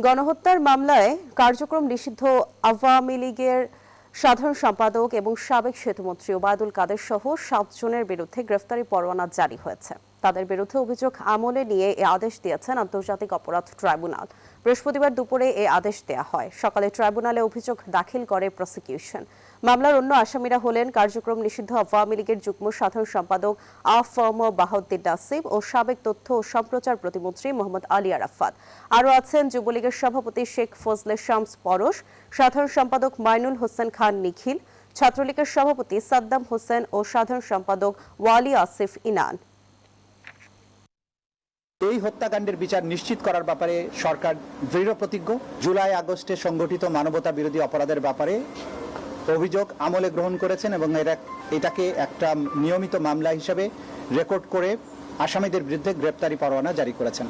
গণহত্যার মামলায় কার্যক্রম নিষিদ্ধ আওয়ামী লীগের সাধারণ সম্পাদক এবং সাবেক সেতুমন্ত্রী ওবায়দুল কাদের সহ 7 জনের বিরুদ্ধে গ্রেফতারি পরোয়ানা জারি হয়েছে। তাদের বিরুদ্ধে অভিযোগ আমলে নিয়ে এ আদেশ দিয়েছেন আন্তর্জাতিক অপরাধ ট্রাইব্যুনাল। বৃহস্পতিবার দুপুরে এ আদেশ দেয়া হয়। সকালে ট্রাইব্যুনালে অভিযোগ দাখিল করে প্রসিকিউশন। মামলার অন্য আসামিরা হলেন কার্যক্রম নিষিদ্ধ আওয়ামী লীগের যুগ্ম সাধারণ সম্পাদক আ.ফ.ম. বাহাউদ্দিন নাসিব ও সাবেক তথ্য ও সম্প্রচার প্রতিমন্ত্রী মোহাম্মদ আলী আরাফাত। আরও আছেন যুবলীগের সভাপতি শেখ ফজলে শামস পরশ, সাধারণ সম্পাদক মাইনুল হোসেন খান নিখিল, ছাত্রলীগের সভাপতি সাদ্দাম হোসেন ও সাধারণ সম্পাদক ওয়ালি আসিফ ইনান। এই হত্যাকাণ্ডের বিচার নিশ্চিত করার ব্যাপারে সরকার দৃঢ় প্রতিজ্ঞ। জুলাই আগস্টে সংগঠিত মানবতা বিরোধী অপরাধের ব্যাপারে অভিযোগ আমলে গ্রহণ করেছেন এবং এটাকে একটা নিয়মিত মামলা হিসেবে রেকর্ড করে আসামিদের বিরুদ্ধে গ্রেপ্তারি পরোয়ানা জারি করেছেন।